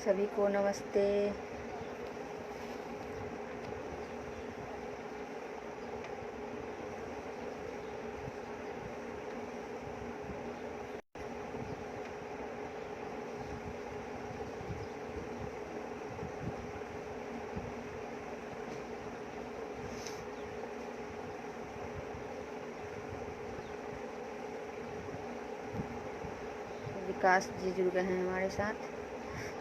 सभी को नमस्ते। विकास जी जुड़ गए हैं हमारे साथ।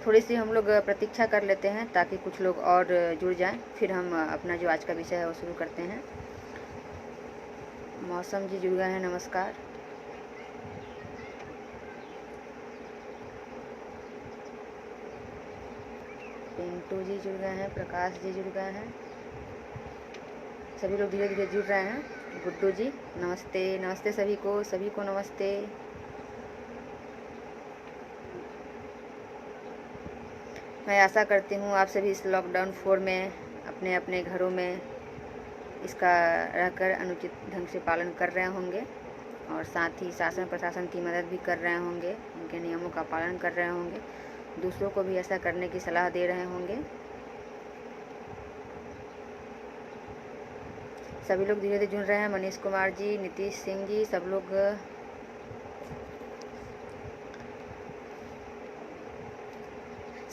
थोड़ी सी हम लोग प्रतीक्षा कर लेते हैं ताकि कुछ लोग और जुड़ जाएं, फिर हम अपना जो आज का विषय है वो शुरू करते हैं। मौसम जी जुड़ गए हैं, नमस्कार। पिंटू जी जुड़ गए हैं, प्रकाश जी जुड़ गए हैं, सभी लोग धीरे धीरे जुड़ रहे हैं। गुड्डू जी नमस्ते। नमस्ते सभी को नमस्ते। मैं आशा करती हूँ आप सभी इस लॉकडाउन 4 में अपने अपने घरों में इसका रहकर अनुचित ढंग से पालन कर रहे होंगे और साथ ही शासन प्रशासन की मदद भी कर रहे होंगे, उनके नियमों का पालन कर रहे होंगे, दूसरों को भी ऐसा करने की सलाह दे रहे होंगे। सभी लोग धीरे धीरे जुड़ रहे हैं। मनीष कुमार जी, नीतीश सिंह जी, सब लोग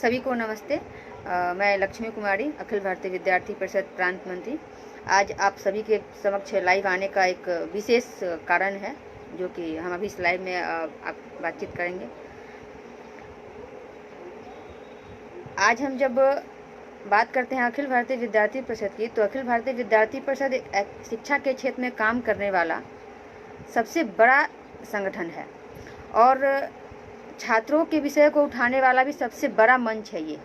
सभी को नमस्ते। मैं लक्ष्मी कुमारी, अखिल भारतीय विद्यार्थी परिषद प्रांत मंत्री। आज आप सभी के समक्ष लाइव आने का एक विशेष कारण है जो कि हम अभी इस लाइव में आप बातचीत करेंगे। आज हम जब बात करते हैं अखिल भारतीय विद्यार्थी परिषद की, तो अखिल भारतीय विद्यार्थी परिषद शिक्षा के क्षेत्र में काम करने वाला सबसे बड़ा संगठन है और छात्रों के विषय को उठाने वाला भी सबसे बड़ा मंच है। ये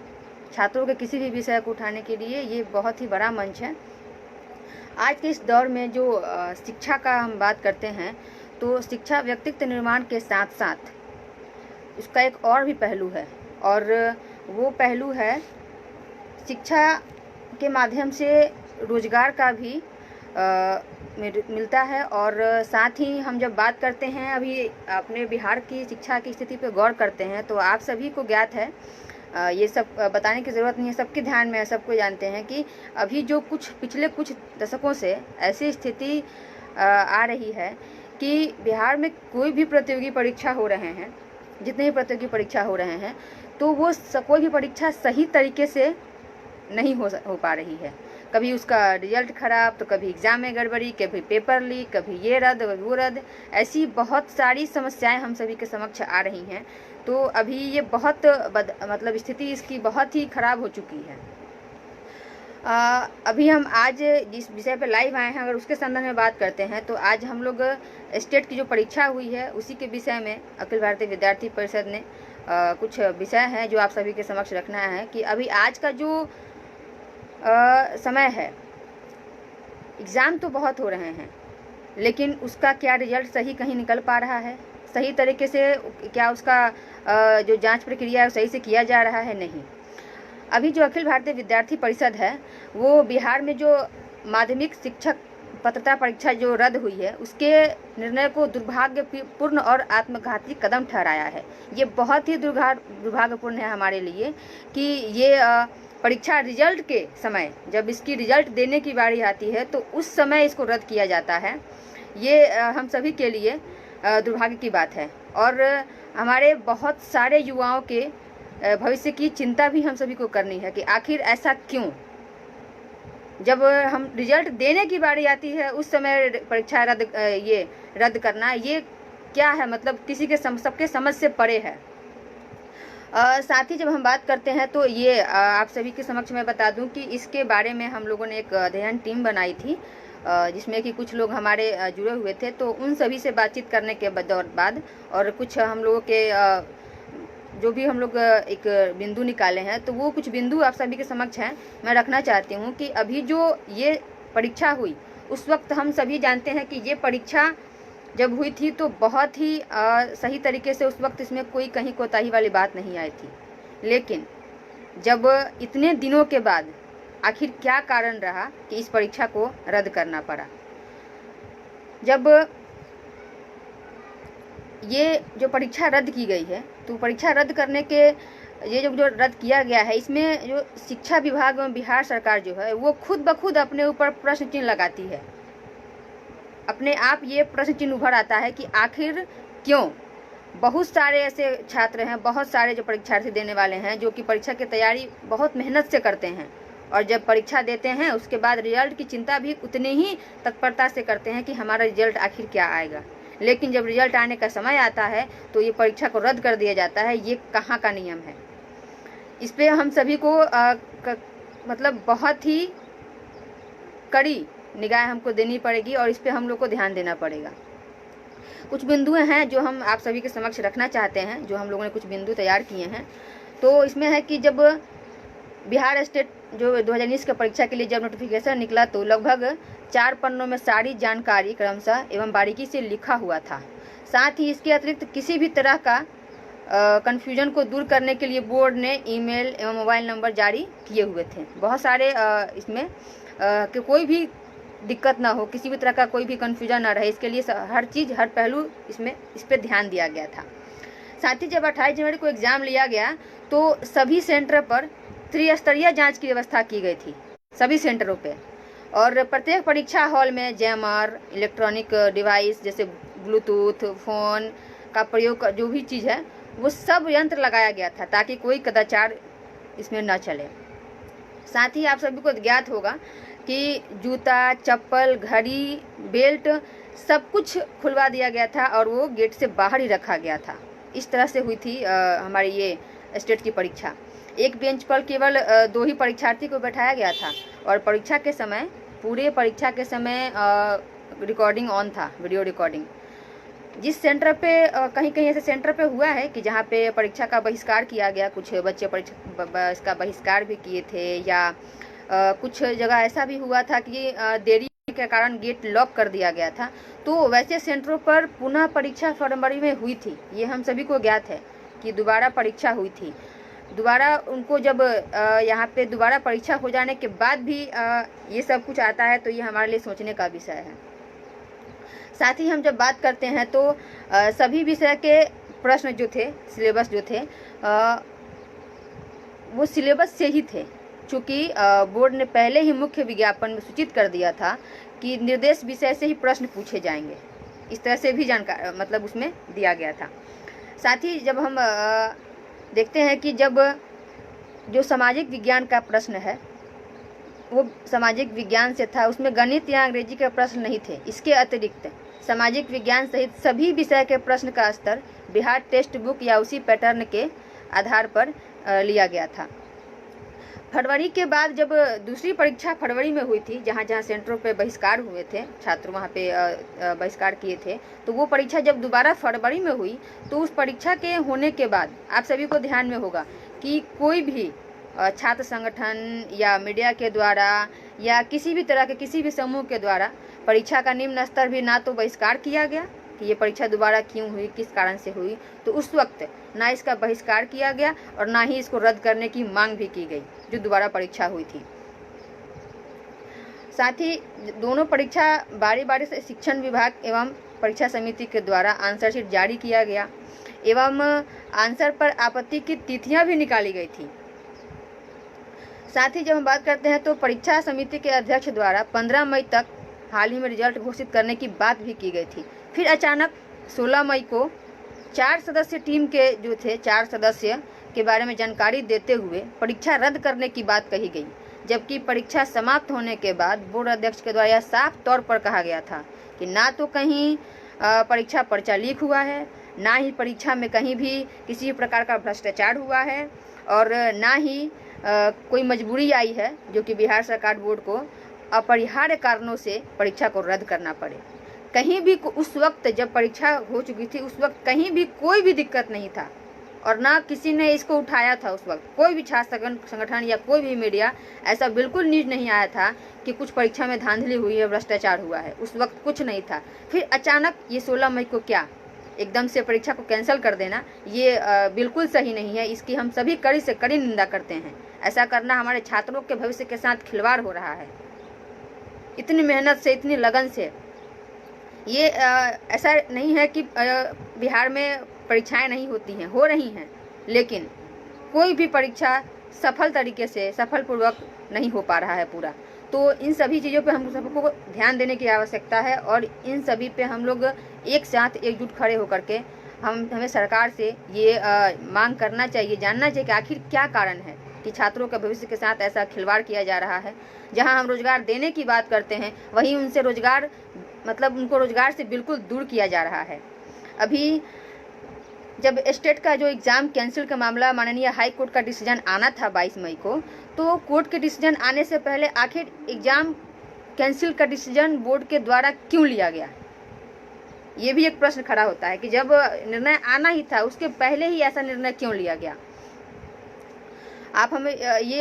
छात्रों के किसी भी विषय को उठाने के लिए ये बहुत ही बड़ा मंच है। आज के इस दौर में जो शिक्षा का हम बात करते हैं, तो शिक्षा व्यक्तित्व निर्माण के साथ साथ उसका एक और भी पहलू है और वो पहलू है शिक्षा के माध्यम से रोजगार का भी मिलता है। और साथ ही हम जब बात करते हैं, अभी अपने बिहार की शिक्षा की स्थिति पर गौर करते हैं, तो आप सभी को ज्ञात है, ये सब बताने की ज़रूरत नहीं है, सबके ध्यान में है, सबको जानते हैं कि अभी जो पिछले कुछ दशकों से ऐसी स्थिति आ रही है कि बिहार में कोई भी प्रतियोगी परीक्षा हो रहे हैं, जितने भी प्रतियोगी परीक्षा हो रहे हैं, तो वो कोई भी परीक्षा सही तरीके से नहीं हो पा रही है। कभी उसका रिजल्ट खराब, तो कभी एग्ज़ाम में गड़बड़ी, कभी पेपर लीक, कभी ये रद्द, कभी वो रद्द, ऐसी बहुत सारी समस्याएं हम सभी के समक्ष आ रही हैं। तो अभी ये बहुत मतलब स्थिति इसकी बहुत ही खराब हो चुकी है। अभी हम आज जिस विषय पर लाइव आए हैं, अगर उसके संदर्भ में बात करते हैं, तो आज हम लोग स्टेट की जो परीक्षा हुई है उसी के विषय में अखिल भारतीय विद्यार्थी परिषद ने कुछ विषय हैं जो आप सभी के समक्ष रखना है कि अभी आज का जो समय है, एग्ज़ाम तो बहुत हो रहे हैं, लेकिन उसका क्या रिजल्ट सही कहीं निकल पा रहा है, सही तरीके से क्या उसका जो जांच प्रक्रिया है सही से किया जा रहा है, नहीं। अभी जो अखिल भारतीय विद्यार्थी परिषद है, वो बिहार में जो माध्यमिक शिक्षक पात्रता परीक्षा जो रद्द हुई है, उसके निर्णय को दुर्भाग्यपूर्ण और आत्मघाती कदम ठहराया है। ये बहुत ही दुर्भाग्यपूर्ण है हमारे लिए कि ये परीक्षा रिजल्ट के समय, जब इसकी रिजल्ट देने की बारी आती है, तो उस समय इसको रद्द किया जाता है। ये हम सभी के लिए दुर्भाग्य की बात है और हमारे बहुत सारे युवाओं के भविष्य की चिंता भी हम सभी को करनी है कि आखिर ऐसा क्यों, जब हम रिजल्ट देने की बारी आती है उस समय परीक्षा रद्द करना, ये क्या है, मतलब किसी के सबके समझ से परे है। साथ ही जब हम बात करते हैं, तो ये आप सभी के समक्ष मैं बता दूं कि इसके बारे में हम लोगों ने एक अध्ययन टीम बनाई थी, जिसमें कि कुछ लोग हमारे जुड़े हुए थे। तो उन सभी से बातचीत करने के बाद और कुछ हम लोगों के जो भी हम लोग एक बिंदु निकाले हैं, तो वो कुछ बिंदु आप सभी के समक्ष हैं, मैं रखना चाहती हूँ कि अभी जो ये परीक्षा हुई, उस वक्त हम सभी जानते हैं कि ये परीक्षा जब हुई थी तो बहुत ही सही तरीके से उस वक्त इसमें कोई कहीं कोताही वाली बात नहीं आई थी। लेकिन जब इतने दिनों के बाद आखिर क्या कारण रहा कि इस परीक्षा को रद्द करना पड़ा। जब ये जो परीक्षा रद्द की गई है, तो परीक्षा रद्द करने के ये जो रद्द किया गया है, इसमें जो शिक्षा विभाग एवं बिहार सरकार जो है वो खुद ब खुद अपने ऊपर प्रश्न चिन्ह लगाती है। अपने आप ये प्रश्न चिन्ह उभर आता है कि आखिर क्यों। बहुत सारे ऐसे छात्र हैं, बहुत सारे जो परीक्षार्थी देने वाले हैं, जो कि परीक्षा की तैयारी बहुत मेहनत से करते हैं और जब परीक्षा देते हैं उसके बाद रिजल्ट की चिंता भी उतनी ही तत्परता से करते हैं कि हमारा रिजल्ट आखिर क्या आएगा। लेकिन जब रिजल्ट आने का समय आता है तो ये परीक्षा को रद्द कर दिया जाता है। ये कहाँ का नियम है? इस पे हम सभी को मतलब बहुत ही कड़ी निगाह हमको देनी पड़ेगी और इस पे हम लोग को ध्यान देना पड़ेगा। कुछ बिंदु हैं जो हम आप सभी के समक्ष रखना चाहते हैं, जो हम लोगों ने कुछ बिंदु तैयार किए हैं। तो इसमें है कि जब बिहार स्टेट जो 2019 के परीक्षा के लिए जब नोटिफिकेशन निकला तो लगभग 4 पन्नों में सारी जानकारी क्रमशः एवं बारीकी से लिखा हुआ था। साथ ही इसके अतिरिक्त किसी भी तरह का कन्फ्यूजन को दूर करने के लिए बोर्ड ने ईमेल एवं मोबाइल नंबर जारी किए हुए थे। बहुत सारे इसमें कि कोई भी दिक्कत ना हो, किसी भी तरह का कोई भी कन्फ्यूजन ना रहे, इसके लिए हर चीज़ हर पहलू इस पर ध्यान दिया गया था। साथ ही जब 28 जनवरी को एग्ज़ाम लिया गया तो सभी सेंटर पर त्रिस्तरीय जांच की व्यवस्था की गई थी, सभी सेंटरों पे। और प्रत्येक परीक्षा हॉल में जैमर, इलेक्ट्रॉनिक डिवाइस जैसे ब्लूटूथ, फ़ोन का प्रयोग जो भी चीज़ है वो सब यंत्र लगाया गया था ताकि कोई कदाचार इसमें न चले। साथ ही आप सभी को ज्ञात होगा कि जूता, चप्पल, घड़ी, बेल्ट सब कुछ खुलवा दिया गया था और वो गेट से बाहर ही रखा गया था। इस तरह से हुई थी हमारी ये स्टेट की परीक्षा। एक बेंच पर केवल 2 ही परीक्षार्थी को बैठाया गया था और परीक्षा के समय, पूरे परीक्षा के समय रिकॉर्डिंग ऑन था, वीडियो रिकॉर्डिंग। जिस सेंटर पे कहीं कहीं ऐसे सेंटर पे हुआ है कि जहाँ पे परीक्षा का बहिष्कार किया गया, कुछ बच्चे परीक्षा इसका बहिष्कार भी किए थे, या कुछ जगह ऐसा भी हुआ था कि देरी के कारण गेट लॉक कर दिया गया था। तो वैसे सेंटरों पर पुनः परीक्षा फरवरी में हुई थी। ये हम सभी को ज्ञात है कि दोबारा परीक्षा हुई थी। दोबारा उनको जब यहाँ पे दोबारा परीक्षा हो जाने के बाद भी ये सब कुछ आता है तो ये हमारे लिए सोचने का विषय है। साथ ही हम जब बात करते हैं तो सभी विषय के प्रश्न जो थे, सिलेबस जो थे वो सिलेबस से ही थे, चूँकि बोर्ड ने पहले ही मुख्य विज्ञापन में सूचित कर दिया था कि निर्देश विषय से ही प्रश्न पूछे जाएंगे। इस तरह से भी जानकारी मतलब उसमें दिया गया था। साथ ही जब हम देखते हैं कि जब जो सामाजिक विज्ञान का प्रश्न है वो सामाजिक विज्ञान से था, उसमें गणित या अंग्रेजी के प्रश्न नहीं थे। इसके अतिरिक्त सामाजिक विज्ञान सहित सभी विषय के प्रश्न का स्तर बिहार टेक्स्ट बुक या उसी पैटर्न के आधार पर लिया गया था। फरवरी के बाद जब दूसरी परीक्षा फरवरी में हुई थी, जहाँ जहाँ सेंटरों पे बहिष्कार हुए थे, छात्र वहाँ पे बहिष्कार किए थे, तो वो परीक्षा जब दोबारा फरवरी में हुई तो उस परीक्षा के होने के बाद आप सभी को ध्यान में होगा कि कोई भी छात्र संगठन या मीडिया के द्वारा या किसी भी तरह के किसी भी समूह के द्वारा परीक्षा का निम्न स्तर भी ना तो बहिष्कार किया गया कि ये परीक्षा दोबारा क्यों हुई, किस कारण से हुई, तो उस वक्त ना इसका बहिष्कार किया गया और ना ही इसको रद्द करने की मांग भी की गई जो दोबारा परीक्षा हुई थी। साथ ही दोनों परीक्षा बारी बारी से शिक्षण विभाग एवं परीक्षा समिति के द्वारा आंसर शीट जारी किया गया एवं आंसर पर आपत्ति की तिथियां भी निकाली गई थी। साथ ही जब हम बात करते हैं तो परीक्षा समिति के अध्यक्ष द्वारा 15 मई तक हाल ही में रिजल्ट घोषित करने की बात भी की गई थी। फिर अचानक 16 मई को 4 सदस्य टीम के जो थे 4 सदस्य के बारे में जानकारी देते हुए परीक्षा रद्द करने की बात कही गई, जबकि परीक्षा समाप्त होने के बाद बोर्ड अध्यक्ष के द्वारा यह साफ तौर पर कहा गया था कि ना तो कहीं परीक्षा पर्चा लीक हुआ है, ना ही परीक्षा में कहीं भी किसी प्रकार का भ्रष्टाचार हुआ है और ना ही कोई मजबूरी आई है जो कि बिहार सरकार बोर्ड को अपरिहार्य कारणों से परीक्षा को रद्द करना पड़े। कहीं भी उस वक्त जब परीक्षा हो चुकी थी उस वक्त कहीं भी कोई भी दिक्कत नहीं था और ना किसी ने इसको उठाया था। उस वक्त कोई भी छात्र संगठन या कोई भी मीडिया ऐसा बिल्कुल न्यूज नहीं आया था कि कुछ परीक्षा में धांधली हुई है, भ्रष्टाचार हुआ है। उस वक्त कुछ नहीं था। फिर अचानक ये 16 मई को क्या एकदम से परीक्षा को कैंसिल कर देना, ये बिल्कुल सही नहीं है। इसकी हम सभी कड़ी से कड़ी निंदा करते हैं। ऐसा करना हमारे छात्रों के भविष्य के साथ खिलवाड़ हो रहा है। इतनी मेहनत से, इतनी लगन से ये ऐसा नहीं है कि बिहार में परीक्षाएं नहीं होती हैं, हो रही हैं, लेकिन कोई भी परीक्षा सफल तरीके से सफलपूर्वक नहीं हो पा रहा है पूरा। तो इन सभी चीज़ों पे हम सबको ध्यान देने की आवश्यकता है और इन सभी पे हम लोग एक साथ एकजुट खड़े होकर के हमें सरकार से ये मांग करना चाहिए, जानना चाहिए कि आखिर क्या कारण है कि छात्रों के भविष्य के साथ ऐसा खिलवाड़ किया जा रहा है। जहां हम रोजगार देने की बात करते हैं वहीं उनसे रोजगार उनको रोजगार से बिल्कुल दूर किया जा रहा है। अभी जब स्टेट का जो एग्ज़ाम कैंसिल का मामला माननीय हाई कोर्ट का डिसीजन आना था 22 मई को, तो कोर्ट के डिसीजन आने से पहले आखिर एग्ज़ाम कैंसिल का डिसीजन बोर्ड के द्वारा क्यों लिया गया, ये भी एक प्रश्न खड़ा होता है कि जब निर्णय आना ही था उसके पहले ही ऐसा निर्णय क्यों लिया गया।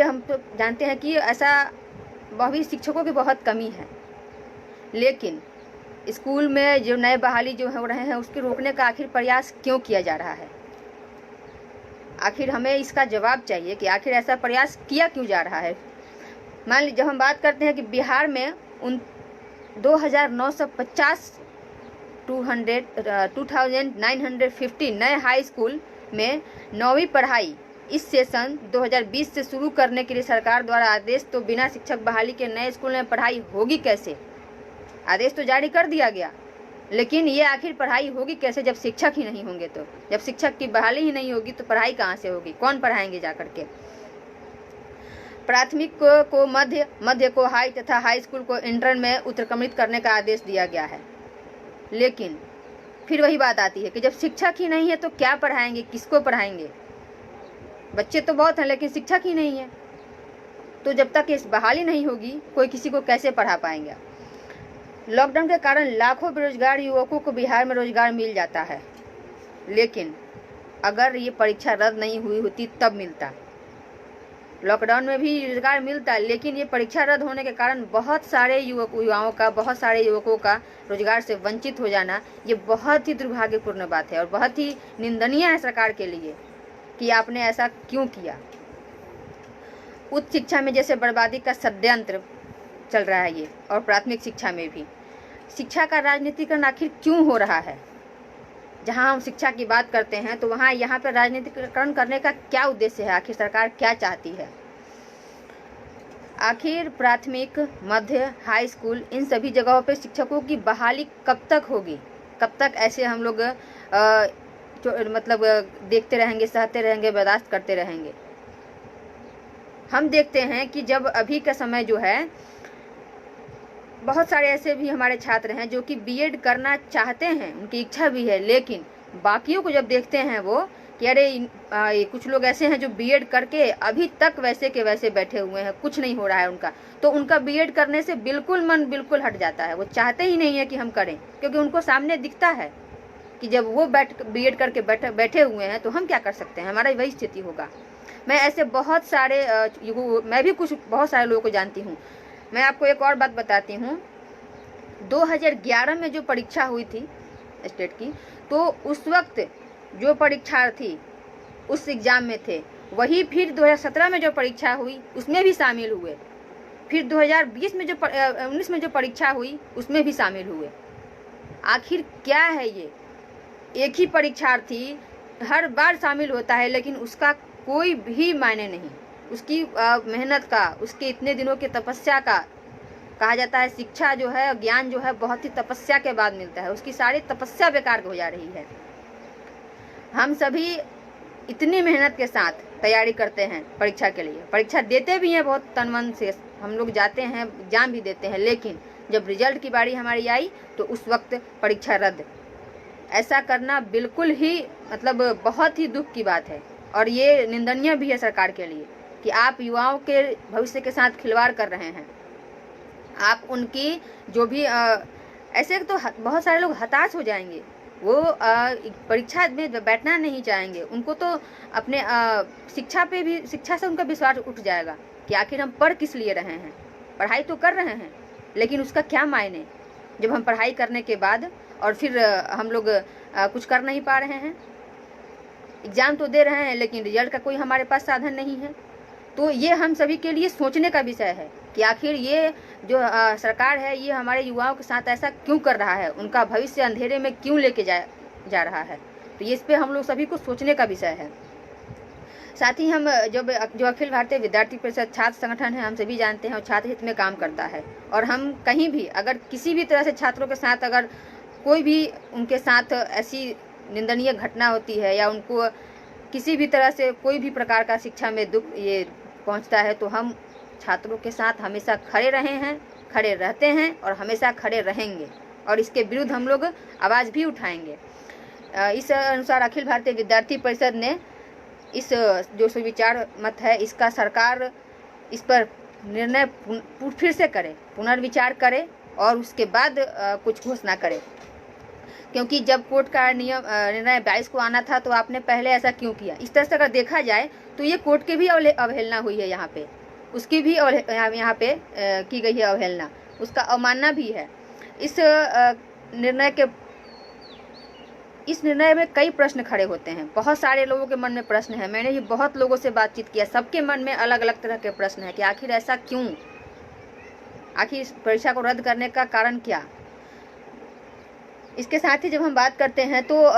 हम तो जानते हैं कि ऐसा भी शिक्षकों की बहुत कमी है, लेकिन स्कूल में जो नए बहाली जो हो रहे हैं उसके रोकने का आखिर प्रयास क्यों किया जा रहा है। आखिर हमें इसका जवाब चाहिए कि आखिर ऐसा प्रयास किया क्यों जा रहा है। मान लीजिए जब हम बात करते हैं कि बिहार में उन 2950 नए हाई स्कूल में 9वीं पढ़ाई इस सेशन 2020 से शुरू करने के लिए सरकार द्वारा आदेश, तो बिना शिक्षक बहाली के नए स्कूल में पढ़ाई होगी कैसे। आदेश तो जारी कर दिया गया, लेकिन ये आखिर पढ़ाई होगी कैसे जब शिक्षक ही नहीं होंगे। तो जब शिक्षक की बहाली ही नहीं होगी तो पढ़ाई कहाँ से होगी, कौन पढ़ाएंगे जाकर के। प्राथमिक को मध्य को हाई तथा हाई स्कूल को इंटर में उत्क्रमित करने का आदेश दिया गया है, लेकिन फिर वही बात आती है कि जब शिक्षक ही नहीं है तो क्या पढ़ाएंगे, किसको पढ़ाएंगे। बच्चे तो बहुत हैं लेकिन शिक्षक ही नहीं है, तो जब तक इस बहाली नहीं होगी कोई किसी को कैसे पढ़ा पाएंगे। लॉकडाउन के कारण लाखों बेरोजगार युवकों को बिहार में रोजगार मिल जाता है, लेकिन अगर ये परीक्षा रद्द नहीं हुई होती तब मिलता। लॉकडाउन में भी रोजगार मिलता, लेकिन ये परीक्षा रद्द होने के कारण बहुत सारे युवकों का रोजगार से वंचित हो जाना, ये बहुत ही दुर्भाग्यपूर्ण बात है और बहुत ही निंदनीय है सरकार के लिए कि आपने ऐसा क्यों किया। उच्च शिक्षा में जैसे बर्बादी का षड्यंत्र चल रहा है ये, और प्राथमिक शिक्षा में भी शिक्षा का राजनीतिकरण आखिर क्यों हो रहा है। जहां हम शिक्षा की बात करते हैं तो यहाँ पर राजनीतिकरण करने का क्या उद्देश्य है, आखिर सरकार क्या चाहती है। आखिर प्राथमिक, मध्य, हाई स्कूल इन सभी जगहों पे शिक्षकों की बहाली कब तक होगी, कब तक ऐसे हम लोग देखते रहेंगे, सहते रहेंगे, बर्दाश्त करते रहेंगे। हम देखते हैं कि जब अभी का समय जो है, बहुत सारे ऐसे भी हमारे छात्र हैं जो कि बीएड करना चाहते हैं, उनकी इच्छा भी है, लेकिन बाकियों को जब देखते हैं वो कि अरे कुछ लोग ऐसे हैं जो बीएड करके अभी तक वैसे के वैसे बैठे हुए हैं, कुछ नहीं हो रहा है उनका, तो उनका बीएड करने से मन बिल्कुल हट जाता है। वो चाहते ही नहीं है कि हम करें, क्योंकि उनको सामने दिखता है कि जब वो बीएड करके बैठे हुए हैं तो हम क्या कर सकते हैं, हमारा वही स्थिति होगा। मैं ऐसे बहुत सारे बहुत सारे लोगों को जानती हूँ। मैं आपको एक और बात बताती हूँ, 2011 में जो परीक्षा हुई थी स्टेट की, तो उस वक्त जो परीक्षार्थी उस एग्ज़ाम में थे वही फिर 2017 में जो परीक्षा हुई उसमें भी शामिल हुए, फिर 2019 में जो परीक्षा हुई उसमें भी शामिल हुए। आखिर क्या है ये, एक ही परीक्षार्थी हर बार शामिल होता है लेकिन उसका कोई भी मायने नहीं, उसकी मेहनत का, उसके इतने दिनों की तपस्या का। कहा जाता है शिक्षा जो है, ज्ञान जो है बहुत ही तपस्या के बाद मिलता है, उसकी सारी तपस्या बेकार हो जा रही है। हम सभी इतनी मेहनत के साथ तैयारी करते हैं परीक्षा के लिए, परीक्षा देते भी हैं बहुत तन मन से, हम लोग जाते हैं एग्जाम भी देते हैं, लेकिन जब रिजल्ट की बारी हमारी आई तो उस वक्त परीक्षा रद्द। ऐसा करना बिल्कुल ही बहुत ही दुख की बात है और ये निंदनीय भी है सरकार के लिए कि आप युवाओं के भविष्य के साथ खिलवाड़ कर रहे हैं। आप उनकी जो भी ऐसे तो बहुत सारे लोग हताश हो जाएंगे, वो परीक्षा में बैठना नहीं चाहेंगे, उनको तो अपने शिक्षा से उनका विश्वास उठ जाएगा कि आखिर हम पढ़ किस लिए रहे हैं। पढ़ाई तो कर रहे हैं लेकिन उसका क्या मायने जब हम पढ़ाई करने के बाद और फिर हम लोग कुछ कर नहीं पा रहे हैं। एग्ज़ाम तो दे रहे हैं लेकिन रिजल्ट का कोई हमारे पास साधन नहीं है। तो ये हम सभी के लिए सोचने का विषय है कि आखिर ये जो सरकार है ये हमारे युवाओं के साथ ऐसा क्यों कर रहा है, उनका भविष्य अंधेरे में क्यों लेके जा रहा है। तो ये इस पे हम लोग सभी को सोचने का विषय है। साथ ही हम जो अखिल भारतीय विद्यार्थी परिषद छात्र संगठन है, हम सभी जानते हैं और छात्र हित में काम करता है। और हम कहीं भी अगर किसी भी तरह से छात्रों के साथ अगर कोई भी उनके साथ ऐसी निंदनीय घटना होती है या उनको किसी भी तरह से कोई भी प्रकार का शिक्षा में दुख ये पहुंचता है, तो हम छात्रों के साथ हमेशा खड़े रहे हैं, खड़े रहते हैं और हमेशा खड़े रहेंगे और इसके विरुद्ध हम लोग आवाज़ भी उठाएंगे। इस अनुसार अखिल भारतीय विद्यार्थी परिषद ने इस जो सुविचार मत है, इसका सरकार इस पर निर्णय फिर से करे, पुनर्विचार करे और उसके बाद कुछ घोषणा करे। क्योंकि जब कोर्ट का निर्णय 22 को आना था, तो आपने पहले ऐसा क्यों किया? इस तरह से अगर देखा जाए तो ये कोर्ट की भी अवहेलना हुई है, यहाँ पे उसकी भी यहाँ पे की गई है अवहेलना, उसका अवमानना भी है। इस निर्णय में कई प्रश्न खड़े होते हैं, बहुत सारे लोगों के मन में प्रश्न है। मैंने ये बहुत लोगों से बातचीत किया, सबके मन में अलग अलग तरह के प्रश्न है कि आखिर ऐसा क्यों, आखिर इस परीक्षा को रद्द करने का कारण क्या। इसके साथ ही जब हम बात करते हैं तो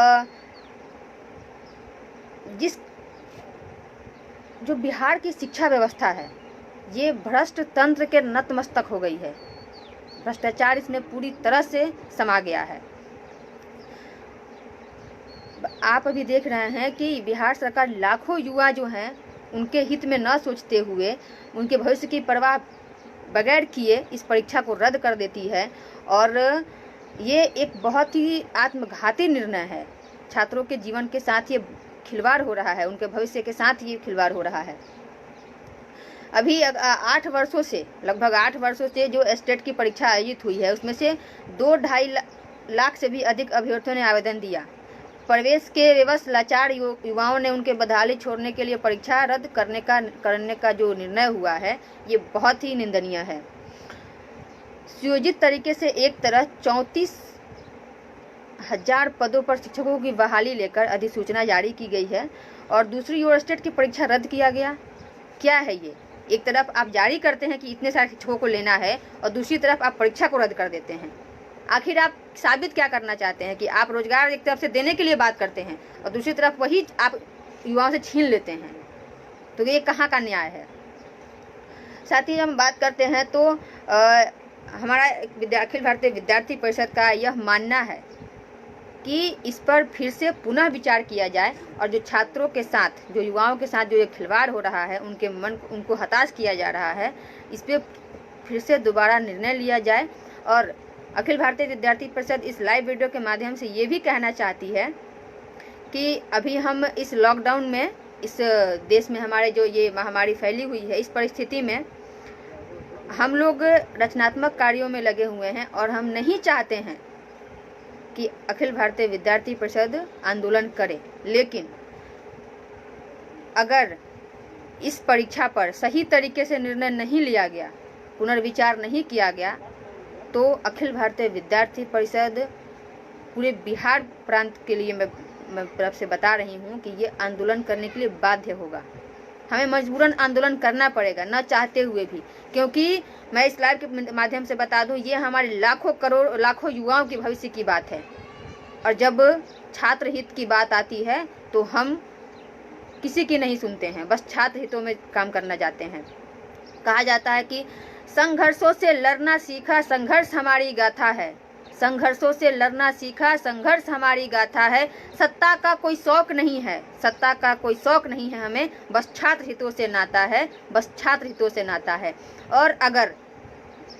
जो बिहार की शिक्षा व्यवस्था है, ये भ्रष्ट तंत्र के नतमस्तक हो गई है। भ्रष्टाचार इसमें पूरी तरह से समा गया है। आप अभी देख रहे हैं कि बिहार सरकार लाखों युवा जो हैं, उनके हित में न सोचते हुए, उनके भविष्य की परवाह बगैर किए इस परीक्षा को रद्द कर देती है। और ये एक बहुत ही आत्मघाती निर्णय है। छात्रों के जीवन के साथ ये खिलवाड़ हो रहा है, उनके भविष्य के साथ ये खिलवाड़ हो रहा है। अभी 8 वर्षों से, लगभग 8 वर्षों से जो स्टेट की परीक्षा आयोजित हुई है, उसमें से 2-2.5 लाख से भी अधिक अभ्यर्थियों ने आवेदन दिया। प्रवेश के विवश लाचार युवाओं ने उनके बदहाली छोड़ने के लिए परीक्षा रद्द करने का जो निर्णय हुआ है, ये बहुत ही निंदनीय है। सुयोजित तरीके से एक तरह 34,000 पदों पर शिक्षकों की बहाली लेकर अधिसूचना जारी की गई है और दूसरी ओर स्टेट की परीक्षा रद्द किया गया। क्या है ये? एक तरफ आप जारी करते हैं कि इतने सारे शिक्षकों को लेना है और दूसरी तरफ आप परीक्षा को रद्द कर देते हैं। आखिर आप साबित क्या करना चाहते हैं कि आप रोजगार एक तरफ से देने के लिए बात करते हैं और दूसरी तरफ वही आप युवाओं से छीन लेते हैं, तो ये कहाँ का न्याय है? साथ ही हम बात करते हैं तो हमारा अखिल भारतीय विद्यार्थी परिषद का यह मानना है कि इस पर फिर से पुनः विचार किया जाए और जो छात्रों के साथ, जो युवाओं के साथ जो ये खिलवाड़ हो रहा है, उनको हताश किया जा रहा है, इस पर फिर से दोबारा निर्णय लिया जाए। और अखिल भारतीय विद्यार्थी परिषद इस लाइव वीडियो के माध्यम से ये भी कहना चाहती है कि अभी हम इस लॉकडाउन में, इस देश में हमारे जो ये महामारी फैली हुई है, इस परिस्थिति में हम लोग रचनात्मक कार्यों में लगे हुए हैं और हम नहीं चाहते हैं कि अखिल भारतीय विद्यार्थी परिषद आंदोलन करे। लेकिन अगर इस परीक्षा पर सही तरीके से निर्णय नहीं लिया गया, पुनर्विचार नहीं किया गया, तो अखिल भारतीय विद्यार्थी परिषद पूरे बिहार प्रांत के लिए मैं तरफ से बता रही हूँ कि ये आंदोलन करने के लिए बाध्य होगा। हमें मजबूरन आंदोलन करना पड़ेगा, न चाहते हुए भी, क्योंकि मैं इस लाइव के माध्यम से बता दूं, ये हमारे लाखों युवाओं के भविष्य की बात है। और जब छात्र हित की बात आती है तो हम किसी की नहीं सुनते हैं, बस छात्र हितों में काम करना चाहते हैं। कहा जाता है कि संघर्षों से लड़ना सीखा, संघर्ष हमारी गाथा है। संघर्षों से लड़ना सीखा, संघर्ष हमारी गाथा है। सत्ता का कोई शौक नहीं है, सत्ता का कोई शौक नहीं है हमें, बस छात्र हितों से नाता है, बस छात्र हितों से नाता है। और अगर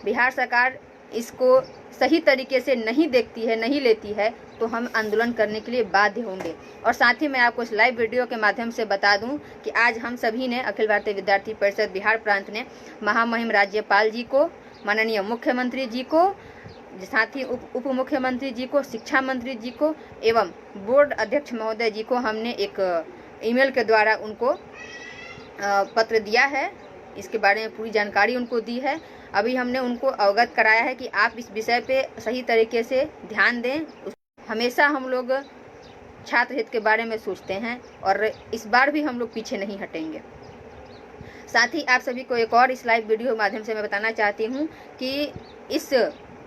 बिहार सरकार इसको सही तरीके से नहीं देखती है, नहीं लेती है, तो हम आंदोलन करने के लिए बाध्य होंगे। और साथ ही मैं आपको इस लाइव वीडियो के माध्यम से बता दूं कि आज हम सभी ने, अखिल भारतीय विद्यार्थी परिषद बिहार प्रांत ने महामहिम राज्यपाल जी को, माननीय मुख्यमंत्री जी को, साथ ही उप मुख्यमंत्री जी को, शिक्षा मंत्री जी को एवं बोर्ड अध्यक्ष महोदय जी को हमने एक ईमेल के द्वारा उनको पत्र दिया है। इसके बारे में पूरी जानकारी उनको दी है। अभी हमने उनको अवगत कराया है कि आप इस विषय पे सही तरीके से ध्यान दें। हमेशा हम लोग छात्र हित के बारे में सोचते हैं और इस बार भी हम लोग पीछे नहीं हटेंगे। साथ ही आप सभी को एक और इस लाइव वीडियो के माध्यम से मैं बताना चाहती हूँ कि इस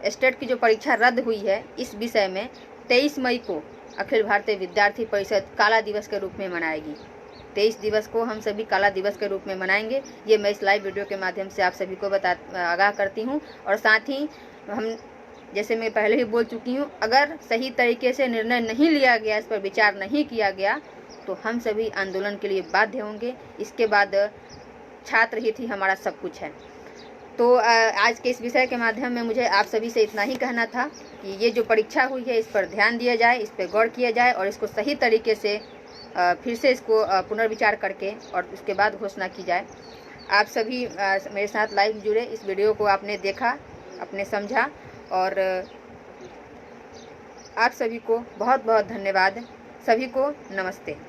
स्टेट की जो परीक्षा रद्द हुई है, इस विषय में 23 मई को अखिल भारतीय विद्यार्थी परिषद काला दिवस के रूप में मनाएगी। 23 दिवस को हम सभी काला दिवस के रूप में मनाएंगे। ये मैं इस लाइव वीडियो के माध्यम से आप सभी को आगाह करती हूँ। और साथ ही हम, जैसे मैं पहले ही बोल चुकी हूँ, अगर सही तरीके से निर्णय नहीं लिया गया, इस पर विचार नहीं किया गया, तो हम सभी आंदोलन के लिए बाध्य होंगे। इसके बाद छात्र हित ही हमारा सब कुछ है। तो आज के इस विषय के माध्यम में मुझे आप सभी से इतना ही कहना था कि ये जो परीक्षा हुई है, इस पर ध्यान दिया जाए, इस पर गौर किया जाए और इसको सही तरीके से फिर से इसको पुनर्विचार करके और उसके बाद घोषणा की जाए। आप सभी मेरे साथ लाइव जुड़े, इस वीडियो को आपने देखा, आपने समझा, और आप सभी को बहुत बहुत धन्यवाद। सभी को नमस्ते।